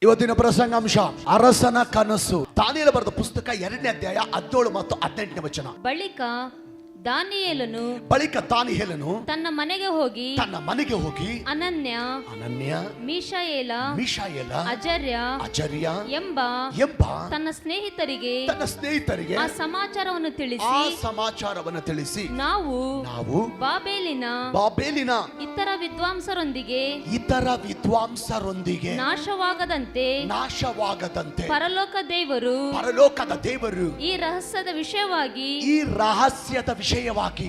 ಇವತ್ತಿನ ಪ್ರಸಂಗಾಂಶ ಅರಸನ ಕನಸು. ದಾನಿಯೇಲ ಬರೆದ ಪುಸ್ತಕ 2ನೇ ಅಧ್ಯಾಯ 17 ಮತ್ತು 18ನೇ ವಚನ. ಬಳಿಕ ದಾನಿಯೇಲನು ತನ್ನ ಮನೆಗೆ ಹೋಗಿ ಅನನ್ಯ ಮೀಶಾಯೇಲ ಅಜರ್ಯ ಎಂಬ ತನ್ನ ಸ್ನೇಹಿತರಿಗೆ ಆ ಸಮಾಚಾರವನ್ನು ತಿಳಿಸಿ ನಾವು ಬಾಬೇಲಿನ ಇತರ ವಿದ್ವಾಂಸರೊಂದಿಗೆ ನಾಶವಾಗದಂತೆ ಪರಲೋಕದ ದೇವರು ಈ ರಹಸ್ಯದ ವಿಷಯವಾಗಿ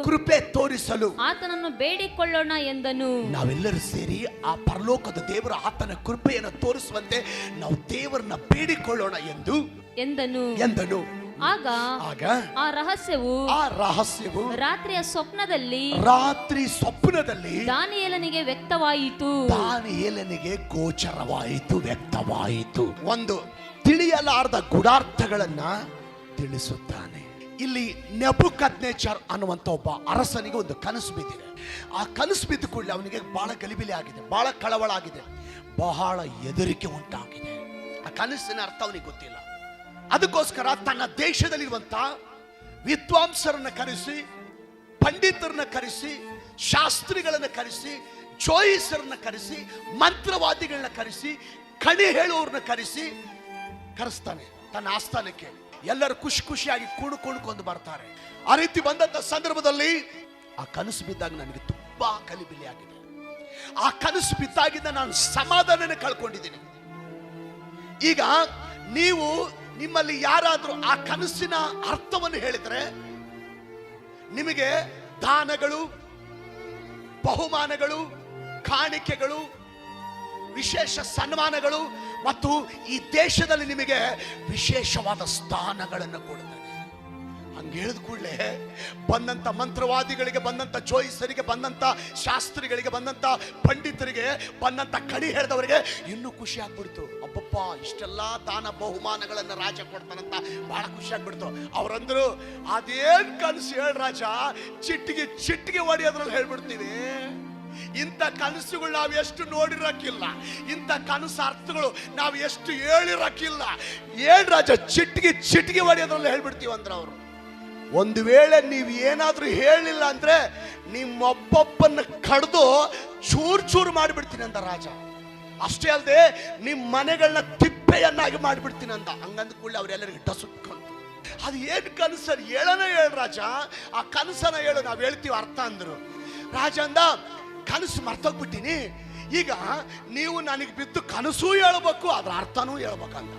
ಕೃಪೆ ತೋರಿಸಲು ಆತನನ್ನು ಬೇಡಿಕೊಳ್ಳೋಣ ಎಂದನು. ನಾವೆಲ್ಲರೂ ಸೇರಿ ಆ ಪರಲೋಕದ ದೇವರು ಆತನ ಕೃಪೆಯನ್ನು ತೋರಿಸುವಂತೆ ನಾವು ದೇವರನ್ನ ಬೇಡಿಕೊಳ್ಳೋಣ ಎಂದನು. ಆಗ ಆ ರಹಸ್ಯವು ರಾತ್ರಿ ಸ್ವಪ್ನದಲ್ಲಿ ದಾನಿಯೇಲನಿಗೆ ವ್ಯಕ್ತವಾಯಿತು. ಒಂದು ತಿಳಿಯಲಾರದ ಗುಡಾರ್ಥಗಳನ್ನ ತಿಳಿಸುತ್ತಾನೆ. ಇಲ್ಲಿ ನೆಬೂಕದ್ನೆಚ್ಚರ್ ಅನ್ನುವಂಥ ಒಬ್ಬ ಅರಸನಿಗೆ ಒಂದು ಕನಸು ಬಿದ್ದಿದೆ. ಆ ಕನಸು ಬಿದ್ದ ಕೂಡಲೇ ಅವನಿಗೆ ಬಹಳ ಗಲಿಬಿಲಿ ಆಗಿದೆ, ಬಹಳ ಕಳವಳ ಆಗಿದೆ, ಬಹಳ ಹೆದರಿಕೆ ಉಂಟಾಗಿದೆ. ಆ ಕನಸಿನ ಅರ್ಥ ಅವನಿಗೆ ಗೊತ್ತಿಲ್ಲ. ಅದಕ್ಕೋಸ್ಕರ ತನ್ನ ದೇಶದಲ್ಲಿರುವಂತ ವಿದ್ವಾಂಸರನ್ನ ಕರೆಸಿ, ಪಂಡಿತರನ್ನ ಕರೆಸಿ, ಶಾಸ್ತ್ರಿಗಳನ್ನ ಕರೆಸಿ, ಜೋಯಿಸರನ್ನ ಕರೆಸಿ, ಮಂತ್ರವಾದಿಗಳನ್ನ ಕರೆಸಿ, ಕಣಿ ಹೇಳುವವ್ರನ್ನ ಕರೆಸ್ತಾನೆ ತನ್ನ ಆಸ್ಥಾನಕ್ಕೆ. ಎಲ್ಲರೂ ಖುಷಿಯಾಗಿ ಕುಣಿಕೊಂಡು ಬರ್ತಾರೆ. ಆ ರೀತಿ ಬಂದಂತ ಸಂದರ್ಭದಲ್ಲಿ ಆ ಕನಸು ಬಿದ್ದಾಗ ನನಗೆ ತುಂಬಾ ಗಲಿಬಿಲಿ ಆಗಿದೆ. ಆ ಕನಸು ಬಿದ್ದಾಗಿಂದ ನಾನು ಸಮಾಧಾನನೇ ಕಳ್ಕೊಂಡಿದ್ದೀನಿ. ಈಗ ನಿಮ್ಮಲ್ಲಿ ಯಾರಾದ್ರೂ ಆ ಕನಸಿನ ಅರ್ಥವನ್ನು ಹೇಳಿದ್ರೆ ನಿಮಗೆ ದಾನಗಳು, ಬಹುಮಾನಗಳು, ಕಾಣಿಕೆಗಳು, ವಿಶೇಷ ಸನ್ಮಾನಗಳು ಮತ್ತು ಈ ದೇಶದಲ್ಲಿ ನಿಮಗೆ ವಿಶೇಷವಾದ ಸ್ಥಾನಗಳನ್ನು ಕೊಡ್ತಾನೆ. ಹಂಗೆ ಹೇಳಿದ ಕೂಡಲೇ ಬಂದಂತ ಮಂತ್ರವಾದಿಗಳಿಗೆ, ಬಂದಂತ ಜೋಯಿಸರಿಗೆ, ಬಂದಂತ ಶಾಸ್ತ್ರಿಗಳಿಗೆ, ಬಂದಂತ ಪಂಡಿತರಿಗೆ, ಬಂದಂತ ಕಣಿ ಹೇಳಿದವರಿಗೆ ಇನ್ನೂ ಖುಷಿ ಆಗ್ಬಿಡ್ತು. ಅಪ್ಪಪ್ಪ, ಇಷ್ಟೆಲ್ಲ ದಾನ ಬಹುಮಾನಗಳನ್ನ ರಾಜ ಕೊಡ್ತಾನಂತ ಬಹಳ ಖುಷಿ ಆಗ್ಬಿಡ್ತು. ಅವ್ರಂದ್ರು, ಅದೇನ್ ಕನಸು ಹೇಳ ರಾಜ, ಚಿಟ್ಟಿಗೆ ಹೊಡಿಯೋದ್ರಲ್ಲಿ ಹೇಳ್ಬಿಡ್ತೀವಿ. ಇಂಥ ಕನಸುಗಳು ನಾವು ಎಷ್ಟು ನೋಡಿರಕ್ಕಿಲ್ಲ, ಇಂಥ ಕನಸು ಅರ್ಥಗಳು ನಾವು ಎಷ್ಟು ಹೇಳಿರಕ್ಕಿಲ್ಲ. ಏನ್ ರಾಜ, ಚಿಟ್ಟಿಗೆ ಹೊಡೆಯೋದ್ರಲ್ಲಿ ಹೇಳ್ಬಿಡ್ತೀವಿ ಅಂದ್ರೆ ಅವರು. ಒಂದು ವೇಳೆ ನೀವು ಏನಾದ್ರೂ ಹೇಳಿಲ್ಲ ಅಂದ್ರೆ ನಿಮ್ಮೊಬ್ಬೊಬ್ಬನ್ನ ಕಡ್ದು ಚೂರು ಮಾಡಿಬಿಡ್ತೀನಿ ಅಂದ ರಾಜ. ಅಷ್ಟೇ ಅಲ್ಲದೆ ನಿಮ್ಮ ಮನೆಗಳನ್ನ ತಿಪ್ಪೆಯನ್ನಾಗಿ ಮಾಡಿಬಿಡ್ತೀನಿ ಅಂದ. ಹಂಗಂದ ಕೂಡಲೇ ಅವರೆಲ್ಲರಿಗೆ ಟಸುಕ್ಕೊಂಡು, ಅದು ಏನ್ ಕನಸು ಹೇಳನ ಹೇಳ ರಾಜ, ಆ ಕನಸನ ಹೇಳು, ನಾವು ಹೇಳ್ತೀವಿ ಅರ್ಥ ಅಂದ್ರು. ರಾಜ ಅಂದ, ಕನಸು ಮರ್ತೋಗ್ಬಿಟ್ಟಿನಿ, ಈಗ ನೀವು ನನಗೆ ಬಿದ್ದು ಕನಸು ಹೇಳ್ಬೇಕು, ಅದ್ರ ಅರ್ಥನೂ ಹೇಳ್ಬೇಕಂತ.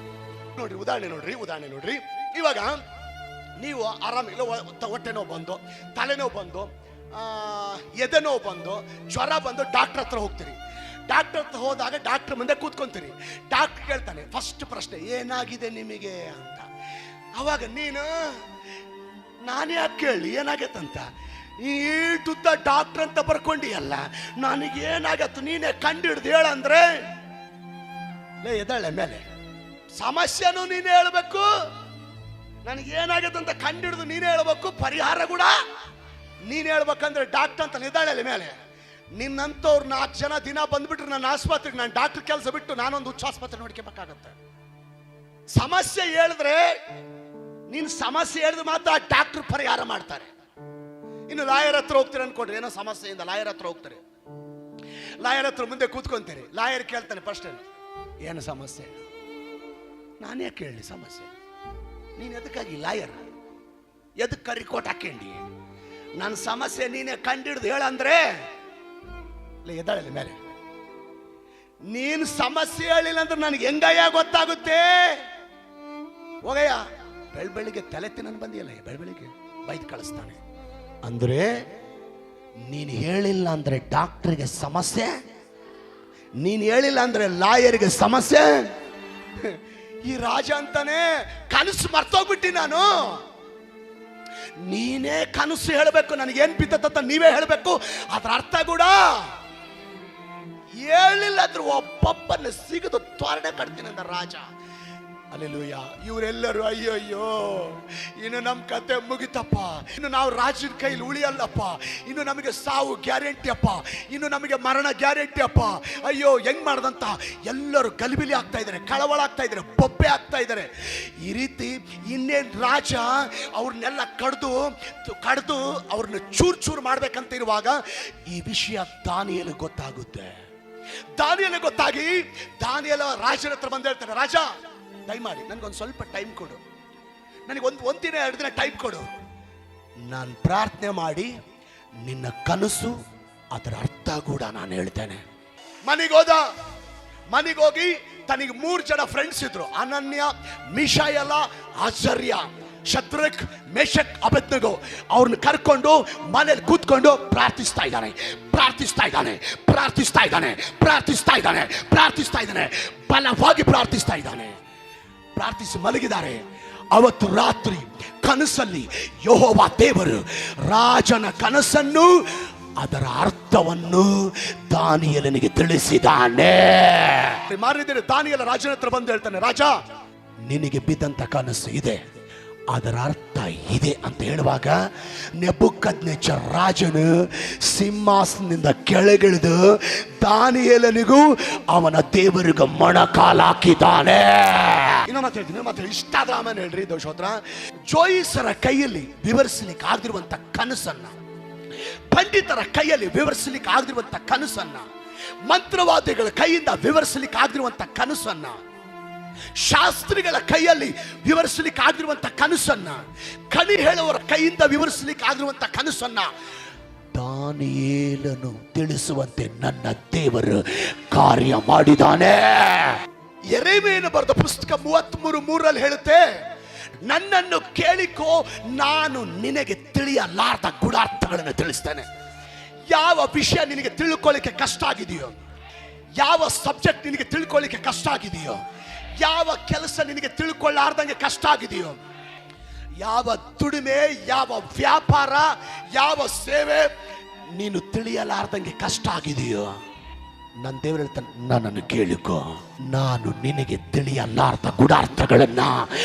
ನೋಡ್ರಿ ಉದಾಹರಣೆ ನೋಡ್ರಿ. ಇವಾಗ ನೀವು ಆರಾಮಿಲ್ಲ, ಹೊಟ್ಟೆ ನೋವು ಬಂದು, ತಲೆನೋವು ಬಂದು, ಎದೆ ನೋವು ಬಂದು, ಜ್ವರ ಬಂದು ಡಾಕ್ಟರ್ ಹತ್ರ ಹೋಗ್ತೀರಿ. ಡಾಕ್ಟರ್ ಹತ್ರ ಹೋದಾಗ ಡಾಕ್ಟರ್ ಮುಂದೆ ಕೂತ್ಕೊಂತೀರಿ. ಡಾಕ್ಟರ್ ಕೇಳ್ತಾನೆ ಫಸ್ಟ್ ಪ್ರಶ್ನೆ, ಏನಾಗಿದೆ ನಿಮಗೆ ಅಂತ. ಅವಾಗ ನಾನು ಯಾಕೆ ಕೇಳಿ ಏನಾಗತ್ತಂತ, ಈಟುದ್ದ ಡಾಕ್ಟರ್ ಅಂತ ಬರ್ಕೊಂಡಿಯಲ್ಲ, ನನಗೇನಾಗತ್ತು ನೀನೇ ಕಂಡಿಡ್ದು ಹೇಳಂದ್ರೆ ಎದಳೆ ಮೇಲೆ ಸಮಸ್ಯೆನೂ ನೀನೇ ಹೇಳ್ಬೇಕು, ನನಗೇನಾಗತ್ತಂತ ಕಂಡಿಡ್ದು ನೀನೇ ಹೇಳ್ಬೇಕು, ಪರಿಹಾರ ಕೂಡ ನೀನ್ ಹೇಳ್ಬೇಕಂದ್ರೆ ಡಾಕ್ಟರ್ ಅಂತ ನಿದ್ದಾಳೆ ಮೇಲೆ. ನಿನ್ನಂತವ್ರು 4 ಜನ ದಿನ ಬಂದ್ಬಿಟ್ರೆ ನನ್ನ ಆಸ್ಪತ್ರೆಗೆ, ನಾನು ಡಾಕ್ಟರ್ ಕೆಲಸ ಬಿಟ್ಟು ನಾನೊಂದು ಹುಚ್ಚ ಆಸ್ಪತ್ರೆ ನೋಡ್ಕೋಬೇಕಾಗತ್ತೆ. ಸಮಸ್ಯೆ ಹೇಳಿದ್ರೆ ನೀನ್ ಸಮಸ್ಯೆ ಹೇಳಿದ್ರೆ ಮಾತ್ರ ಡಾಕ್ಟರ್ ಪರಿಹಾರ ಮಾಡ್ತಾರೆ. ಇನ್ನು ಲಾಯರ್ ಹತ್ರ ಹೋಗ್ತೀರಿ ಅನ್ಕೊಂಡ್ರಿ, ಏನೋ ಸಮಸ್ಯೆಯಿಂದ ಲಾಯರ್ ಹತ್ರ ಹೋಗ್ತಾರೆ. ಲಾಯರ್ ಹತ್ರ ಮುಂದೆ ಕೂತ್ಕೊಂತೀರಿ. ಲಾಯರ್ ಕೇಳ್ತಾನೆ ಫಸ್ಟ್, ಏನು ಸಮಸ್ಯೆ? ನಾನೇ ಕೇಳಿ ಸಮಸ್ಯೆ, ನೀನು ಎದಕ್ಕಾಗಿ ಲಾಯರ್, ಎದಕ್ಕೆ ಕರಿಕೋಟ್ ಹಾಕೊಂಡಿ? ನನ್ನ ಸಮಸ್ಯೆ ನೀನೇ ಕಂಡಿಡ್ದು ಹೇಳಂದ್ರೆ ಎದ್ದಾಳೆ ಮೇಲೆ. ನೀನು ಸಮಸ್ಯೆ ಹೇಳಿಲ್ಲ ಅಂದ್ರೆ ನನಗೆ ಹೆಂಗಯ್ಯ ಗೊತ್ತಾಗುತ್ತೆ? ಹೋಗಯ್ಯ, ಬೆಳಿಗ್ಗೆ ತಲೆ ತಿನ್ನ ಬಂದಿಯಲ್ಲ, ಬೆಳಿಗ್ಗೆ ಬೈದ್ ಕಳಿಸ್ತಾನೆ. ಅಂದ್ರೆ ನೀನು ಹೇಳಿಲ್ಲ ಅಂದ್ರೆ ಡಾಕ್ಟರ್ಗೆ ಸಮಸ್ಯೆ, ನೀನು ಹೇಳಿಲ್ಲ ಅಂದ್ರೆ ಲಾಯರ್ಗೆ ಸಮಸ್ಯೆ. ಈ ರಾಜ ಅಂತಾನೆ ಕನಸು ಮರ್ತೋಗ್ಬಿಟ್ಟಿ ನಾನು. ನೀನೇ ಕನಸು ಹೇಳಬೇಕು, ನನಗೇನ್ ಬಿದ್ದತ್ತ ನೀವೇ ಹೇಳಬೇಕು, ಅದ್ರ ಅರ್ಥ ಕೂಡ ಹೇಳಿಲ್ಲ ಅಂದ್ರೆ ಒಬ್ಬೊಬ್ಬನ ಸಿಗದು ತ್ವರಣೆ ಕಟ್ತೀನಿ ಅಂದ ರಾಜ. ಅಲ್ಲೆಲೂಯ. ಇವರೆಲ್ಲರೂ ಅಯ್ಯೋ ಇನ್ನು ನಮ್ಮ ಕತೆ ಮುಗಿತಪ್ಪ, ಇನ್ನು ನಾವು ರಾಜನ ಕೈಲಿ ಉಳಿಯಲ್ಲಪ್ಪ, ಇನ್ನು ನಮಗೆ ಸಾವು ಗ್ಯಾರಂಟಿ ಅಪ್ಪ, ಇನ್ನು ನಮಗೆ ಮರಣ ಗ್ಯಾರಂಟಿ ಅಪ್ಪ, ಅಯ್ಯೋ ಹೆಂಗ್ ಮಾಡ್ದಂತ ಎಲ್ಲರೂ ಗಲಿಬಿಲಿ ಆಗ್ತಾ ಇದ್ದಾರೆ, ಕಳವಳ ಆಗ್ತಾ ಇದ್ದಾರೆ, ಬೊಬ್ಬೆ ಆಗ್ತಾ ಇದ್ದಾರೆ. ಈ ರೀತಿ ಇನ್ನೇನು ರಾಜ ಅವ್ರನ್ನೆಲ್ಲ ಕಡ್ದು ಅವ್ರನ್ನ ಚೂರು ಮಾಡ್ಬೇಕಂತ ಇರುವಾಗ ಈ ವಿಷಯ ದಾನಿಯೇಲನಿಗೆ ಗೊತ್ತಾಗುತ್ತೆ. ದಾನಿಯೇಲನಿಗೆ ಗೊತ್ತಾಗಿ ದಾನಿಯೇಲ ರಾಜನ ಹತ್ರ ಬಂದು ಹೇಳ್ತಾನೆ, ರಾಜ ದಯಮಾಡಿ ನನಗೊಂದು ಸ್ವಲ್ಪ ಟೈಮ್ ಕೊಡು, ನನಗೆ ಒಂದು ದಿನ 2 ದಿನ ಟೈಮ್ ಕೊಡು, ನಾನು ಪ್ರಾರ್ಥನೆ ಮಾಡಿ ನಿನ್ನ ಕನಸು ಅದರ ಅರ್ಥ ಕೂಡ ನಾನು ಹೇಳ್ತೇನೆ. ಮನೆಗೋಗಿ ತನಗೆ 3 ಜನ ಫ್ರೆಂಡ್ಸ್ ಇದ್ರು, ಅನನ್ಯ, ಮಿಶಾಯಲ, ಆಶ್ಚರ್ಯ, ಶದ್ರಕ್, ಮೇಷಕ್, ಅಬೇದ್ನೆಗೋ. ಅವ್ರನ್ನ ಕರ್ಕೊಂಡು ಮನೇಲಿ ಕೂತ್ಕೊಂಡು ಪ್ರಾರ್ಥಿಸ್ತಾ ಇದ್ದಾನೆ, ಬಲವಾಗಿ ಪ್ರಾರ್ಥಿಸ್ತಾ ಇದ್ದಾನೆ. ಪ್ರಾರ್ಥಿಸಿ ಮಲಗಿದ್ದಾರೆ. ಅವತ್ತು ರಾತ್ರಿ ಕನಸಲ್ಲಿ ಯೆಹೋವ ದೇವರು ರಾಜನ ಕನಸನ್ನು ಅದರ ಅರ್ಥವನ್ನು ದಾನಿಯೇಲನಿಗೆ ತಿಳಿಸಿದ್ದಾನೆ. ಮಾರಿದರೆ ದಾನಿಯೇಲ ರಾಜನ ಹತ್ರ ಬಂದು ಹೇಳ್ತಾನೆ, ರಾಜ ನಿನಗೆ ಬಿದ್ದಂತ ಕನಸು ಇದೆ, ಅದರ ಅರ್ಥ ಇದೆ ಅಂತ ಹೇಳುವಾಗ ನೆಬೂಕದ್ನೆಚ್ಚರ್ ರಾಜನು ಸಿಂಹಾಸನದಿಂದ ಕೆಳಗಿಳಿದು ದಾನಿಯೇಲನಿಗೂ ಅವನ ದೇವರಿಗೂ ಮೊಣಕಾಲು ಹಾಕಿದ್ದಾನೆ. ಮತ್ತೆ ಇಷ್ಟ ಆದ ಆಮೇಲೆ ಹೇಳ್ರಿ ದೋಷೋತ್ರ, ಜೋಯಿಸರ ಕೈಯಲ್ಲಿ ವಿವರಿಸಲಿಕ್ಕೆ ಆಗದಿರುವಂತ ಕನಸನ್ನ, ಪಂಡಿತರ ಕೈಯಲ್ಲಿ ವಿವರಿಸಲಿಕ್ಕೆ ಆಗದಿರುವಂತ ಕನಸನ್ನ, ಮಂತ್ರವಾದಿಗಳ ಕೈಯಿಂದ ವಿವರಿಸಲಿಕ್ಕೆ ಆಗದಿರುವಂತ ಕನಸನ್ನ, ಶಾಸ್ತ್ರಿಗಳ ಕೈಯಲ್ಲಿ ವಿವರಿಸಲಿಕ್ಕೆ ಆಗಿರುವಂತ ಕನಸನ್ನ, ಕಣಿ ಹೇಳುವವರ ಕೈಯಿಂದ ವಿವರಿಸಲಿಕ್ಕೆ ಆಗಿರುವಂತ ಕನಸನ್ನ ದಾನಿಯೇಲನು ತಿಳಿಸುವಂತೆ ನನ್ನ ದೇವರು ಕಾರ್ಯ ಮಾಡಿದಾನೆ. ಯೆರೆಮೀಯನು ಬರೆದ ಪುಸ್ತಕ 33:3 ಹೇಳುತ್ತೆ, ನನ್ನನ್ನು ಕೇಳಿಕೋ, ನಾನು ನಿನಗೆ ತಿಳಿಯಲಾರದ ಗೂಢಾರ್ಥಗಳನ್ನು ತಿಳಿಸ್ತೇನೆ. ಯಾವ ವಿಷಯ ನಿನಗೆ ತಿಳ್ಕೊಳ್ಳಿಕ್ಕೆ ಕಷ್ಟ ಆಗಿದೆಯೋ, ಯಾವ ಸಬ್ಜೆಕ್ಟ್ ನಿನಗೆ ತಿಳ್ಕೊಳ್ಳಿಕ್ಕೆ ಕಷ್ಟ ಆಗಿದೆಯೋ, ಯಾವ ಕೆಲಸ ನಿನಗೆ ತಿಳ್ಕೊಳ್ಳಾರ್ದಂಗೆ ಕಷ್ಟ ಆಗಿದೆಯೋ, ಯಾವ ದುಡಿಮೆ, ಯಾವ ವ್ಯಾಪಾರ, ಯಾವ ಸೇವೆ ನೀನು ತಿಳಿಯಲಾರ್ದಂಗೆ ಕಷ್ಟ ಆಗಿದೆಯೋ, ನನ್ನ ದೇವರು ಹೇಳ್ತಾನೆ, ನನ್ನನ್ನು ಕೇಳಿಕೋ, ನಾನು ನಿನಗೆ ತಿಳಿಯಲಾರ್ದ ಗೂಢಾರ್ಥಗಳನ್ನ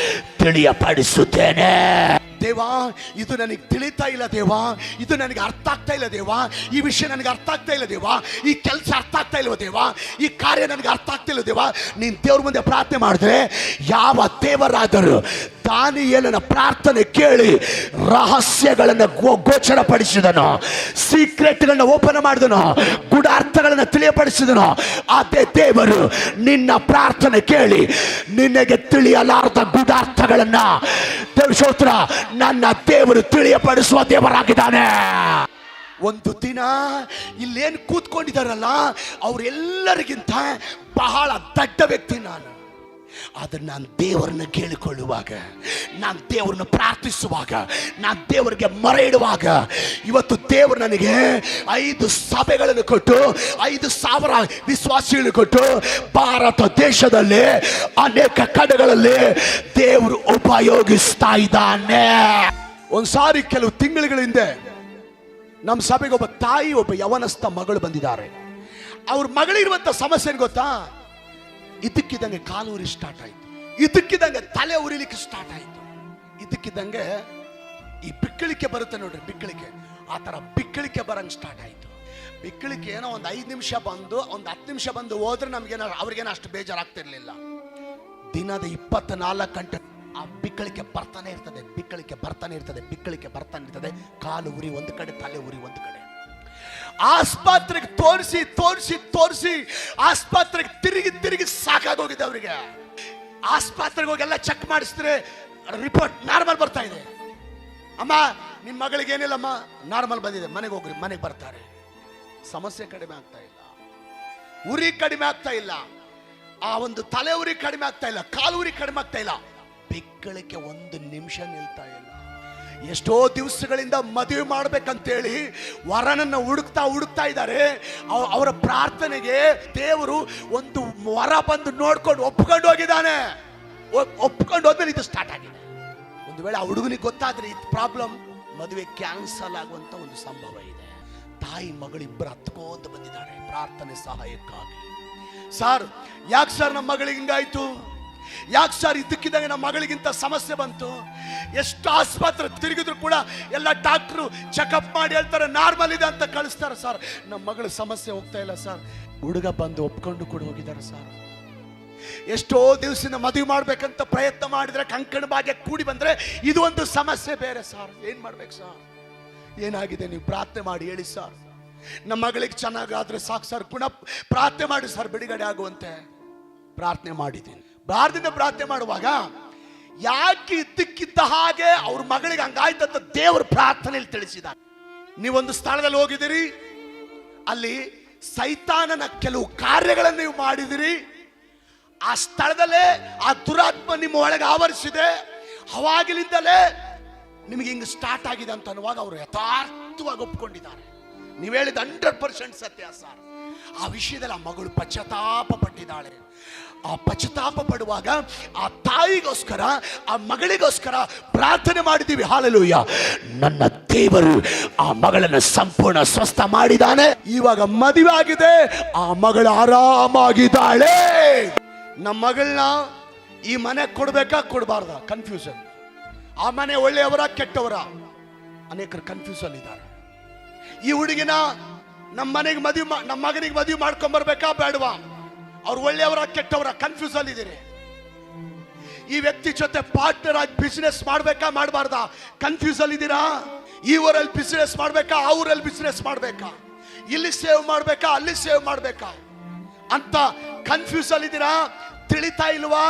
ತಿಳಿಯಪಡಿಸುತ್ತೇನೆ. ದೇವಾ, ಇದು ನನಗೆ ತಿಳಿತಾ ಇಲ್ಲ ದೇವಾ, ಇದು ನನಗೆ ಅರ್ಥ ಆಗ್ತಾ ಇಲ್ಲ ದೇವಾ, ಈ ವಿಷಯ ನನಗೆ ಅರ್ಥ ಆಗ್ತಾ ಇಲ್ಲ ದೇವಾ, ಈ ಕೆಲಸ ಅರ್ಥ ಆಗ್ತಾ ಇಲ್ವ ದೇವಾ, ಈ ಕಾರ್ಯ ನನಗೆ ಅರ್ಥ ಆಗ್ತಾ ಇಲ್ಲ ದೇವಾ. ನೀನು ದೇವ್ರ ಮುಂದೆ ಪ್ರಾರ್ಥನೆ ಮಾಡಿದ್ರೆ, ಯಾವ ದೇವರಾದರೂ ದಾನಿಯೇಲನ ಪ್ರಾರ್ಥನೆ ಕೇಳಿ ರಹಸ್ಯಗಳನ್ನು ಗೋಚರಪಡಿಸಿದನು, ಸೀಕ್ರೆಟ್ಗಳನ್ನ ಓಪನ್ ಮಾಡಿದನು, ಗೂಢಾರ್ಥಗಳನ್ನು ತಿಳಿಯಪಡಿಸಿದನು. ಅದೇ ದೇವರು ನಿನ್ನ ಪ್ರಾರ್ಥನೆ ಕೇಳಿ ನಿನಗೆ ತಿಳಿಯಲಾರ್ದ ಗೂಢಾರ್ಥಗಳನ್ನ ದೇವಶೋತ್ರ ನನ್ನ ದೇವರು ತಿಳಿಯಪಡಿಸುವ ದೇವರಾಗಿದ್ದಾನೆ. ಒಂದು ದಿನ ಇಲ್ಲೇನು ಕೂತ್ಕೊಂಡಿದ್ದಾರಲ್ಲ ಅವರೆಲ್ಲರಿಗಿಂತ ಬಹಳ ದೊಡ್ಡ ವ್ಯಕ್ತಿ ನಾನು. ಆದ್ರೆ ನಾನು ದೇವರನ್ನ ಕೇಳಿಕೊಳ್ಳುವಾಗ, ನಾನು ದೇವರನ್ನ ಪ್ರಾರ್ಥಿಸುವಾಗ, ನಾನು ದೇವರಿಗೆ ಮೊರೆ ಇಡುವಾಗ, ಇವತ್ತು ದೇವರು ನನಗೆ 5 ಸಭೆಗಳನ್ನು ಕೊಟ್ಟು 5,000 ವಿಶ್ವಾಸಿಗಳನ್ನು ಕೊಟ್ಟು ಭಾರತ ದೇಶದಲ್ಲಿ ಅನೇಕ ಕಡೆಗಳಲ್ಲಿ ದೇವರು ಉಪಯೋಗಿಸ್ತಾ ಇದ್ದಾನೆ. ಒಂದ್ಸಾರಿ ಕೆಲವು ತಿಂಗಳ ಹಿಂದೆ ನಮ್ಮ ಸಭೆಗೆ ಒಬ್ಬ ತಾಯಿ, ಒಬ್ಬ ಯವನಸ್ಥ ಮಗಳು ಬಂದಿದ್ದಾರೆ. ಅವ್ರ ಮಗಳಿರುವಂತ ಸಮಸ್ಯೆ ಗೊತ್ತಾ? ಇದಕ್ಕಿದ್ದಂಗೆ ಕಾಲು ಉರಿ ಸ್ಟಾರ್ಟ್ ಆಯ್ತು, ಇದಕ್ಕಿದ್ದಂಗೆ ತಲೆ ಉರಿಲಿಕ್ಕೆ ಸ್ಟಾರ್ಟ್ ಆಯ್ತು, ಇದಕ್ಕಿದ್ದಂಗೆ ಈ ಬಿಕ್ಕಳಿಕೆ ಬರುತ್ತೆ ನೋಡ್ರಿ, ಬಿಕ್ಕಳಿಕೆ, ಆ ತರ ಬಿಕ್ಕಳಿಕೆ ಬರಂಗ್ ಸ್ಟಾರ್ಟ್ ಆಯ್ತು. ಬಿಕ್ಕಳಿಕೆ ಏನೋ ಒಂದು 5 ನಿಮಿಷ ಬಂದು, ಒಂದು 10 ನಿಮಿಷ ಬಂದು ಹೋದ್ರೆ ನಮ್ಗೇನೋ ಅವ್ರಿಗೇನೋ ಅಷ್ಟು ಬೇಜಾರಾಗ್ತಿರ್ಲಿಲ್ಲ. ದಿನದ 24 ಗಂಟೆ ಆ ಬಿಕ್ಕಳಿಕೆ ಬರ್ತಾನೆ ಇರ್ತದೆ, ಬಿಕ್ಕಳಿಕೆ ಬರ್ತಾನೆ ಇರ್ತದೆ. ಕಾಲು ಉರಿ ಒಂದು ಕಡೆ, ತಲೆ ಉರಿ ಒಂದು ಕಡೆ. ಆಸ್ಪತ್ರೆಗೆ ತೋರಿಸಿ ಆಸ್ಪತ್ರೆಗೆ ತಿರುಗಿ ಸಾಕಾಗೋಗಿದೆ ಅವರಿಗೆ. ಆಸ್ಪತ್ರೆಗೆ ಹೋಗಿ ಎಲ್ಲ ಚೆಕ್ ಮಾಡಿಸಿದ್ರೆ ರಿಪೋರ್ಟ್ ನಾರ್ಮಲ್ ಬರ್ತಾ ಇದೆ. ಅಮ್ಮ ನಿಮ್ಮ ಮಗಳಿಗೆ ಏನಿಲ್ಲಮ್ಮ, ನಾರ್ಮಲ್ ಬಂದಿದೆ, ಮನೆಗೆ ಹೋಗ್ರಿ, ಮನೆಗೆ ಬರ್ತಾರೆ. ಸಮಸ್ಯೆ ಕಡಿಮೆ ಆಗ್ತಾ ಇಲ್ಲ, ಉರಿ ಕಡಿಮೆ ಆಗ್ತಾ ಇಲ್ಲ, ಆ ಒಂದು ತಲೆ ಉರಿ ಕಡಿಮೆ ಆಗ್ತಾ ಇಲ್ಲ, ಕಾಲು ಉರಿ ಕಡಿಮೆ ಆಗ್ತಾ ಇಲ್ಲ, ಬಿಕ್ಕಳಿಕೆ 1 ನಿಮಿಷ ನಿಲ್ತಾ ಇಲ್ಲ. ಎಷ್ಟೋ ದಿವಸಗಳಿಂದ ಮದುವೆ ಮಾಡ್ಬೇಕಂತೇಳಿ ವರನನ್ನ ಹುಡುಕ್ತಾ ಇದ್ದಾರೆ. ಅವರ ಪ್ರಾರ್ಥನೆಗೆ ದೇವರು ಒಂದು ವರ ಬಂದು ನೋಡ್ಕೊಂಡು ಒಪ್ಕೊಂಡು ಹೋಗಿದ್ದಾನೆ. ಒಪ್ಕೊಂಡು ಹೋದ್ಮೇಲೆ ಇದು ಸ್ಟಾರ್ಟ್ ಆಗಿದೆ. ಒಂದು ವೇಳೆ ಆ ಹುಡುಗನಿಗೆ ಗೊತ್ತಾದ್ರೆ ಇದು ಪ್ರಾಬ್ಲಮ್, ಮದುವೆ ಕ್ಯಾನ್ಸಲ್ ಆಗುವಂತ ಒಂದು ಸಂಭವ ಇದೆ. ತಾಯಿ ಮಗಳಿಬ್ಬರು ಹತ್ಕೋತ ಬಂದಿದ್ದಾರೆ ಪ್ರಾರ್ಥನೆ ಸಹಾಯಕ್ಕಾಗಿ. ಸರ್, ಯಾಕೆ ಸರ್ ನಮ್ಮ ಮಗಳಿಗೆ ಹಿಂಗಾಯ್ತು? ಯಾಕೆ ಸರ್ ಇದ್ದಕ್ಕಿದ್ದಾಗ ನಮ್ಮ ಮಗಳಿಗಿಂತ ಸಮಸ್ಯೆ ಬಂತು? ಎಷ್ಟು ಆಸ್ಪತ್ರೆ ತಿರುಗಿದ್ರು ಕೂಡ ಎಲ್ಲ ಡಾಕ್ಟ್ರು ಚೆಕಪ್ ಮಾಡಿ ಹೇಳ್ತಾರೆ ನಾರ್ಮಲ್ ಇದೆ ಅಂತ ಕಳಿಸ್ತಾರೆ ಸರ್. ನಮ್ಮ ಮಗಳ ಸಮಸ್ಯೆ ಹೋಗ್ತಾ ಇಲ್ಲ ಸರ್. ಹುಡುಗ ಬಂದು ಒಪ್ಕೊಂಡು ಕೂಡ ಹೋಗಿದ್ದಾರೆ ಸರ್. ಎಷ್ಟೋ ದಿವಸದಿಂದ ಮದುವೆ ಮಾಡ್ಬೇಕಂತ ಪ್ರಯತ್ನ ಮಾಡಿದ್ರೆ ಕಂಕಣ ಭಾಗ್ಯ ಕೂಡಿ ಬಂದ್ರೆ ಇದು ಒಂದು ಸಮಸ್ಯೆ ಬೇರೆ ಸರ್. ಏನ್ ಮಾಡ್ಬೇಕು ಸರ್? ಏನಾಗಿದೆ ನೀವು ಪ್ರಾರ್ಥನೆ ಮಾಡಿ ಹೇಳಿ ಸರ್. ನಮ್ಮ ಮಗಳಿಗೆ ಚೆನ್ನಾಗಾದ್ರೆ ಸಾಕು ಸರ್. ಪುನಃ ಪ್ರಾರ್ಥನೆ ಮಾಡಿ ಸರ್, ಬಿಡುಗಡೆ ಆಗುವಂತೆ ಪ್ರಾರ್ಥನೆ ಮಾಡಿದ್ದೀನಿ. ಬಾರದಿಂದ ಪ್ರಾರ್ಥನೆ ಮಾಡುವಾಗ ಯಾಕೆ ಇದ್ದಕ್ಕಿದ್ದ ಹಾಗೆ ಅವ್ರ ಮಗಳಿಗೆ ಹಂಗಾಯ್ತಂತ ದೇವರ ಪ್ರಾರ್ಥನೆಯಲ್ಲಿ ತಿಳಿಸಿದ್ದಾರೆ. ನೀವೊಂದು ಸ್ಥಳದಲ್ಲಿ ಹೋಗಿದ್ದೀರಿ, ಅಲ್ಲಿ ಸೈತಾನನ ಕೆಲವು ಕಾರ್ಯಗಳನ್ನು ನೀವು ಮಾಡಿದಿರಿ. ಆ ಸ್ಥಳದಲ್ಲೇ ಆ ದುರಾತ್ಮ ನಿಮ್ಮ ಒಳಗೆ ಆವರಿಸಿದೆ. ಅವಾಗಿಲಿಂದಲೇ ನಿಮಗೆ ಹಿಂಗೆ ಸ್ಟಾರ್ಟ್ ಆಗಿದೆ ಅಂತ ಅನ್ನುವಾಗ ಅವರು ಯಥಾರ್ಥವಾಗಿ ಒಪ್ಕೊಂಡಿದ್ದಾರೆ. ನೀವು ಹೇಳಿದ 100% ಸತ್ಯ ಸರ್. ಆ ವಿಷಯದಲ್ಲಿ ಆ ಮಗಳು ಪಶ್ಚಾತ್ತಾಪ ಪಟ್ಟಿದ್ದಾಳೆ. ಆ ಪಶ್ಚಾತ್ತಾಪ ಪಡುವಾಗ ಆ ತಾಯಿಗೋಸ್ಕರ, ಆ ಮಗಳಿಗೋಸ್ಕರ ಪ್ರಾರ್ಥನೆ ಮಾಡಿದ್ದೀವಿ. ಹಾಲೆಲೂಯ. ನನ್ನ ದೇವರು ಆ ಮಗಳನ್ನು ಸಂಪೂರ್ಣ ಸ್ವಸ್ಥ ಮಾಡಿದ್ದಾನೆ. ಇವಾಗ ಮದುವೆ ಆಗಿದೆ, ಆ ಮಗಳು ಆರಾಮಾಗಿದ್ದಾಳೆ. ನಮ್ಮ ಮಗಳನ್ನ ಈ ಮನೆ ಕೊಡ್ಬೇಕಾ ಕೊಡಬಾರ್ದ ಕನ್ಫ್ಯೂಷನ್. ಆ ಮನೆ ಒಳ್ಳೆಯವರ ಕೆಟ್ಟವರ ಅನೇಕರು ಕನ್ಫ್ಯೂಸ್ ಅಲ್ಲಿದ್ದಾರೆ. ಈ ಹುಡುಗಿನ ನಮ್ಮ ಮನೆಗೆ ನಮ್ಮ ಮಗನಿಗೆ ಮದುವೆ ಮಾಡ್ಕೊಂಡ್ ಬರ್ಬೇಕಾ ಬೇಡವಾ? ಅವ್ರು ಒಳ್ಳೆಯವರ ಕೆಟ್ಟವರ ಕನ್ಫ್ಯೂಸ್ ಅಲ್ಲಿದ್ದೀರಿ. ಈ ವ್ಯಕ್ತಿ ಜೊತೆ ಪಾರ್ಟ್ನರ್ ಆಗಿ ಬಿಸ್ನೆಸ್ ಮಾಡ್ಬೇಕಾ ಮಾಡಬಾರ್ದಾ ಕನ್ಫ್ಯೂಸ್ ಅಲ್ಲಿದ್ದೀರಾ? ಈ ಊರಲ್ಲಿ ಬಿಸ್ನೆಸ್ ಮಾಡ್ಬೇಕಾ, ಆ ಊರಲ್ಲಿ ಬಿಸ್ನೆಸ್ ಮಾಡ್ಬೇಕಾ, ಇಲ್ಲಿ ಸೇವ್ ಮಾಡ್ಬೇಕಾ, ಅಲ್ಲಿ ಸೇವ್ ಮಾಡ್ಬೇಕಾ ಅಂತ ಕನ್ಫ್ಯೂಸ್ ಅಲ್ಲಿದ್ದೀರಾ? ತಿಳಿತಾ ಇಲ್ವಾ?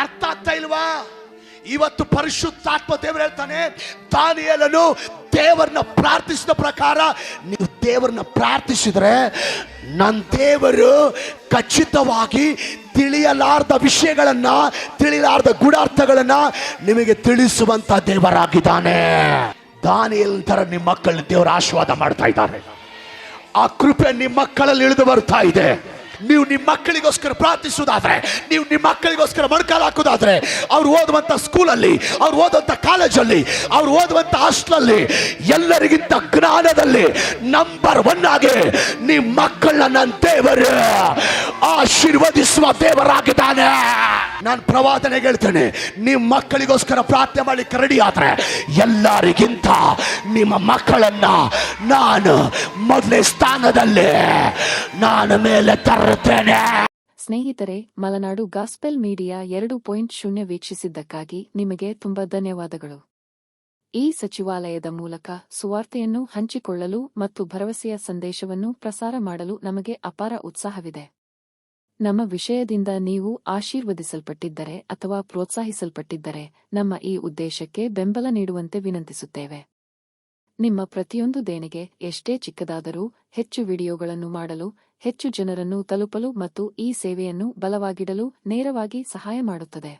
ಅರ್ಥ ಆಗ್ತಾ ಇಲ್ವಾ? ಇವತ್ತು ಪರಿಶುದ್ಧಾತ್ಮ ದೇವರು ಹೇಳ್ತಾನೆ, ದಾನಿಯೇಲನು ದೇವರನ್ನ ಪ್ರಾರ್ಥಿಸಿದ ಪ್ರಕಾರ ನೀವು ದೇವರನ್ನ ಪ್ರಾರ್ಥಿಸಿದ್ರೆ ನನ್ನ ದೇವರು ಖಚಿತವಾಗಿ ತಿಳಿಯಲಾರ್ದ ವಿಷಯಗಳನ್ನ, ತಿಳಿಯಲಾರ್ದ ಗೂಢಾರ್ಥಗಳನ್ನ ನಿಮಗೆ ತಿಳಿಸುವಂತ ದೇವರಾಗಿದ್ದಾನೆ. ದಾನಿಯೇಲನ ತರ ನಿಮ್ಮ ಮಕ್ಕಳನ್ನ ದೇವರು ಆಶೀರ್ವಾದ ಮಾಡ್ತಾ ಇದ್ದಾರೆ. ಆ ಕೃಪೆ ನಿಮ್ಮ ಮಕ್ಕಳಲ್ಲಿ ಇಳಿದು ಬರ್ತಾ ಇದೆ. ನೀವು ನಿಮ್ಮ ಮಕ್ಕಳಿಗೋಸ್ಕರ ಪ್ರಾರ್ಥಿಸುವುದಾದ್ರೆ, ನೀವು ನಿಮ್ಮ ಮಕ್ಕಳಿಗೋಸ್ಕರ ಮೊಣಕಾಲು ಹಾಕುವುದಾದ್ರೆ, ಅವ್ರು ಓದುವಂತ ಸ್ಕೂಲಲ್ಲಿ, ಅವ್ರು ಓದುವಂತ ಕಾಲೇಜಲ್ಲಿ, ಅವ್ರು ಓದುವಂತ ಹಾಸ್ಟೆಲಲ್ಲಿ ಎಲ್ಲರಿಗಿಂತ ಜ್ಞಾನದಲ್ಲಿ ನಂಬರ್ 1 ಆಗಿ ನಿಮ್ಮ ಮಕ್ಕಳನ್ನ ನನ್ನ ದೇವರು ಆಶೀರ್ವದಿಸುವ ದೇವರಾಗಿದ್ದಾನೆ. ನಾನು ಪ್ರವಾದನೆಗೆ ಹೇಳ್ತೇನೆ, ನಿಮ್ಮ ಮಕ್ಕಳಿಗೋಸ್ಕರ ಪ್ರಾರ್ಥನೆ ಮಾಡಲಿಕ್ಕೆ ರೆಡಿ ಆದ್ರೆ ಎಲ್ಲರಿಗಿಂತ ನಿಮ್ಮ ಮಕ್ಕಳನ್ನ ನಾನು ಮೊದಲನೇ ಸ್ಥಾನದಲ್ಲಿ ನಾನು ಮೇಲೆ ತರುತ್ತೇನೆ. ಸ್ನೇಹಿತರೆ, ಮಲೆನಾಡು ಗಾಸ್ಪೆಲ್ ಮೀಡಿಯಾ 2.0 ವೀಕ್ಷಿಸಿದ್ದಕ್ಕಾಗಿ ನಿಮಗೆ ತುಂಬಾ ಧನ್ಯವಾದಗಳು. ಈ ಸಚಿವಾಲಯದ ಮೂಲಕ ಸುವಾರ್ತೆಯನ್ನು ಹಂಚಿಕೊಳ್ಳಲು ಮತ್ತು ಭರವಸೆಯ ಸಂದೇಶವನ್ನು ಪ್ರಸಾರ ಮಾಡಲು ನಮಗೆ ಅಪಾರ ಉತ್ಸಾಹವಿದೆ. ನಮ್ಮ ವಿಷಯದಿಂದ ನೀವು ಆಶೀರ್ವದಿಸಲ್ಪಟ್ಟಿದ್ದರೆ ಅಥವಾ ಪ್ರೋತ್ಸಾಹಿಸಲ್ಪಟ್ಟಿದ್ದರೆ ನಮ್ಮ ಈ ಉದ್ದೇಶಕ್ಕೆ ಬೆಂಬಲ ನೀಡುವಂತೆ ವಿನಂತಿಸುತ್ತೇವೆ. ನಿಮ್ಮ ಪ್ರತಿಯೊಂದು ದೇಣಿಗೆ ಎಷ್ಟೇ ಚಿಕ್ಕದಾದರೂ ಹೆಚ್ಚು ವಿಡಿಯೋಗಳನ್ನು ಮಾಡಲು, ಹೆಚ್ಚು ಜನರನ್ನು ತಲುಪಲು ಮತ್ತು ಈ ಸೇವೆಯನ್ನು ಬಲವಾಗಿಡಲು ನೇರವಾಗಿ ಸಹಾಯ ಮಾಡುತ್ತದೆ.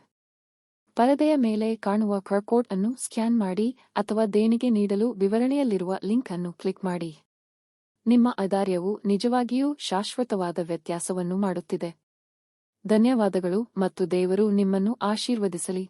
ಪರದೆಯ ಮೇಲೆ ಕಾಣುವ QR ಕೋಡ್ ಅನ್ನು ಸ್ಕ್ಯಾನ್ ಮಾಡಿ ಅಥವಾ ದೇಣಿಗೆ ನೀಡಲು ವಿವರಣೆಯಲ್ಲಿರುವ ಲಿಂಕ್ ಅನ್ನು ಕ್ಲಿಕ್ ಮಾಡಿ. ನಿಮ್ಮ ಆದಾರ್ಯವು ನಿಜವಾಗಿಯೂ ಶಾಶ್ವತವಾದ ವ್ಯತ್ಯಾಸವನ್ನು ಮಾಡುತ್ತಿದೆ. ಧನ್ಯವಾದಗಳು ಮತ್ತು ದೇವರು ನಿಮ್ಮನ್ನು ಆಶೀರ್ವದಿಸಲಿ.